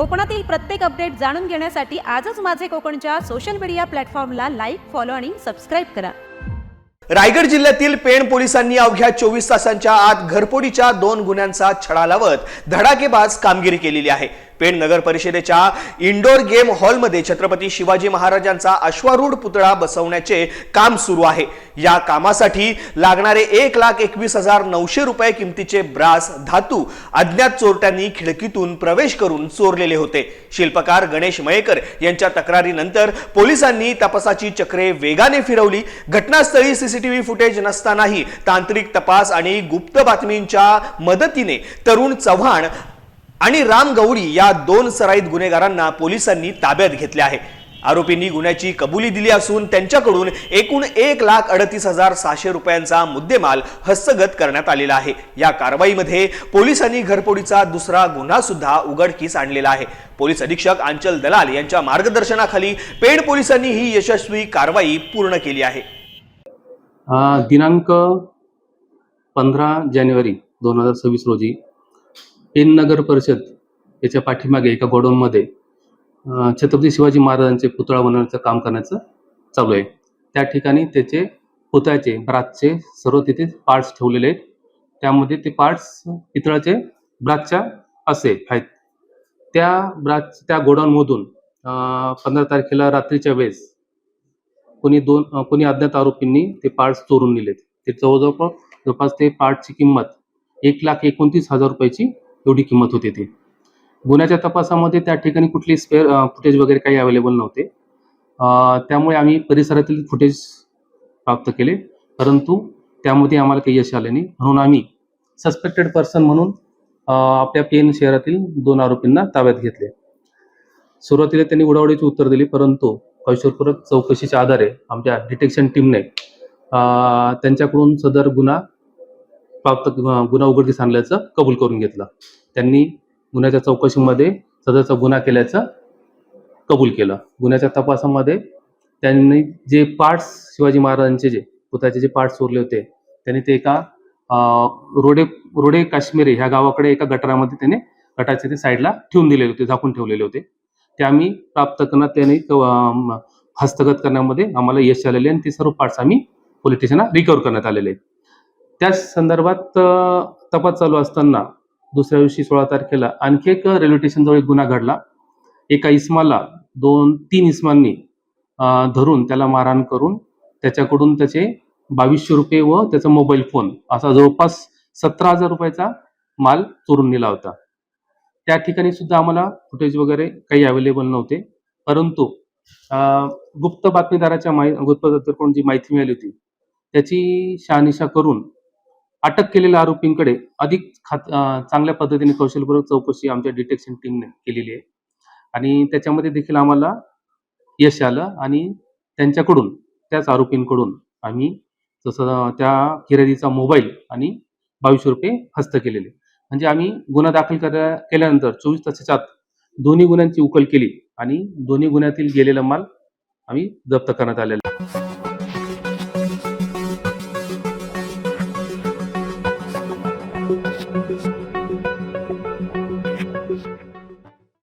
कोकणातील प्रत्येक अपडेट जाणून घेण्यासाठी आजच माझे कोकणच्या सोशल मीडिया प्लॅटफॉर्मला लाईक, फॉलो आणि सबस्क्राईब करा. रायगड जिल्ह्यातील पेण पोलिसांनी अवघ्या 24 तासांच्या आत घरफोडीच्या 2 गुन्ह्यांचा छडा लावत धडाकेबाज कामगिरी केलेली आहे. पेण नगर परिषदेच्या इंडोर गेम हॉलमध्ये छत्रपती शिवाजी महाराजांचा अश्वारूढ पुतळा बसवण्याचे काम सुरू आहे. या कामासाठी लागणारे 1,21,900 रुपये किमतीचे ब्रास धातू अज्ञात चोरट्यांनी खिडकीतून प्रवेश करून चोरलेले होते. शिल्पकार गणेश मयेकर यांच्या तक्रारीनंतर पोलिसांनी तपासाची चक्रे वेगाने फिरवली. घटनास्थळी सीसीटीव्ही फुटेज नसतानाही तांत्रिक तपास आणि गुप्त बातमींच्या मदतीने तरुण चव्हाण आणि राम गौडी या 2 सराईत गुन्हेगारांना पोलिसांनी ताब्यात घेतले आहे. आरोपींनी गुन्ह्याची कबुली दिली असून त्यांच्याकडून एकूण 1,38,600 रुपयांचा मुद्देमाल हस्तगत करण्यात आलेला आहे. या कारवाईमध्ये पोलिसांनी घरफोडीचा दुसरा गुन्हा सुद्धा उघडकीस आणलेला आहे. पोलीस अधीक्षक अंचल दलाल यांच्या मार्गदर्शनाखाली पेण पोलिसांनी ही यशस्वी कारवाई पूर्ण केली आहे. दिनांक 15 जानेवारी 2026 रोजी पेण नगर परिषद याच्या पाठीमागे एका गोडाऊनमध्ये छत्रपती शिवाजी महाराजांचे पुतळा बनवण्याचं काम करण्याचं चालू आहे. त्या ठिकाणी त्याचे पुतळ्याचे ब्रासचे सर्व तिथे पार्ट्स ठेवलेले आहेत. त्यामध्ये ते पार्ट्स पितळाचे ब्रासच्या असे आहेत. त्या गोडाऊनमधून 15 तारखेला रात्रीच्या वेळेस कोणी अज्ञात आरोपींनी ते पार्ट्स चोरून नेलेत. ते जवळपास ते पार्टची किंमत 1,29,000 रुपयाची एवढी किंमत होती. ती गुन्ह्याच्या तपासामध्ये त्या ठिकाणी कुठली स्पेअर फुटेज वगैरे काही अवेलेबल नव्हते. त्यामुळे आम्ही परिसरातील फुटेज प्राप्त केले, परंतु त्यामध्ये आम्हाला काही यश आले नाही. म्हणून आम्ही सस्पेक्टेड पर्सन म्हणून आपल्या पेण शहरातील 2 आरोपींना ताब्यात घेतले. सुरुवातीला त्यांनी उडावडीची उत्तर दिली, परंतु कायदेशीरपूर्वक चौकशीच्या आधारे आमच्या डिटेक्शन टीमने त्यांच्याकडून सदर गुन्हा उघडकीस आणल्याचं कबूल करून घेतलं. त्यांनी गुन्ह्याच्या चौकशीमध्ये सदरचा गुन्हा केल्याचं कबूल केलं. गुन्ह्याच्या तपासामध्ये त्यांनी जे पार्ट्स शिवाजी महाराजांचे जे पुतळ्याचे जे पार्ट्स चोरले होते, त्यांनी ते एका रोडे काश्मीरी ह्या गावाकडे एका गटारामध्ये त्याने गटाचे ते साईडला ठेवून दिलेले होते, झाकून ठेवलेले होते. ते आम्ही प्राप्त करण्यात त्यांनी हस्तगत करण्यामध्ये आम्हाला यश आलेले आणि ते सर्व पार्ट्स आम्ही पोलीस स्टेशनला रिकव्हर करण्यात आलेले. त्या संदर्भात तपास चालू असताना दुसऱ्या दिवशी 16 तारखेला आणखी एक रेल्वे स्टेशनजवळ एक गुन्हा घडला. एका इस्माला 2-3 इस्मांनी धरून त्याला मारहाण करून त्याच्याकडून त्याचे 2,200 रुपये व त्याचा मोबाईल फोन असा जवळपास 17,000 रुपयाचा माल चोरून नेला होता. त्या ठिकाणी सुद्धा आम्हाला फुटेज वगैरे काही अवेलेबल नव्हते, परंतु गुप्त बातमीदाराकडून जी माहिती मिळाली होती त्याची शहानिशा करून अटक केलेल्या आरोपींकडे अधिक चांगल्या पद्धतीने कौशलपूर्वक चौकशी आमच्या डिटेक्शन टीमने केलेली आहे आणि त्याच्यामध्ये देखील आम्हाला यश आलं आणि त्यांच्याकडून त्याच आरोपींकडून आम्ही जसं त्या फिर्यादीचा मोबाईल आणि 2,200 रुपये हस्त केलेले. म्हणजे आम्ही गुन्हा दाखल केल्यानंतर 24 तासाच्या आत दोन्ही गुन्ह्यांची उकल केली आणि दोन्ही गुन्ह्यातील गेलेला माल आम्ही जप्त करण्यात आलेला आहे.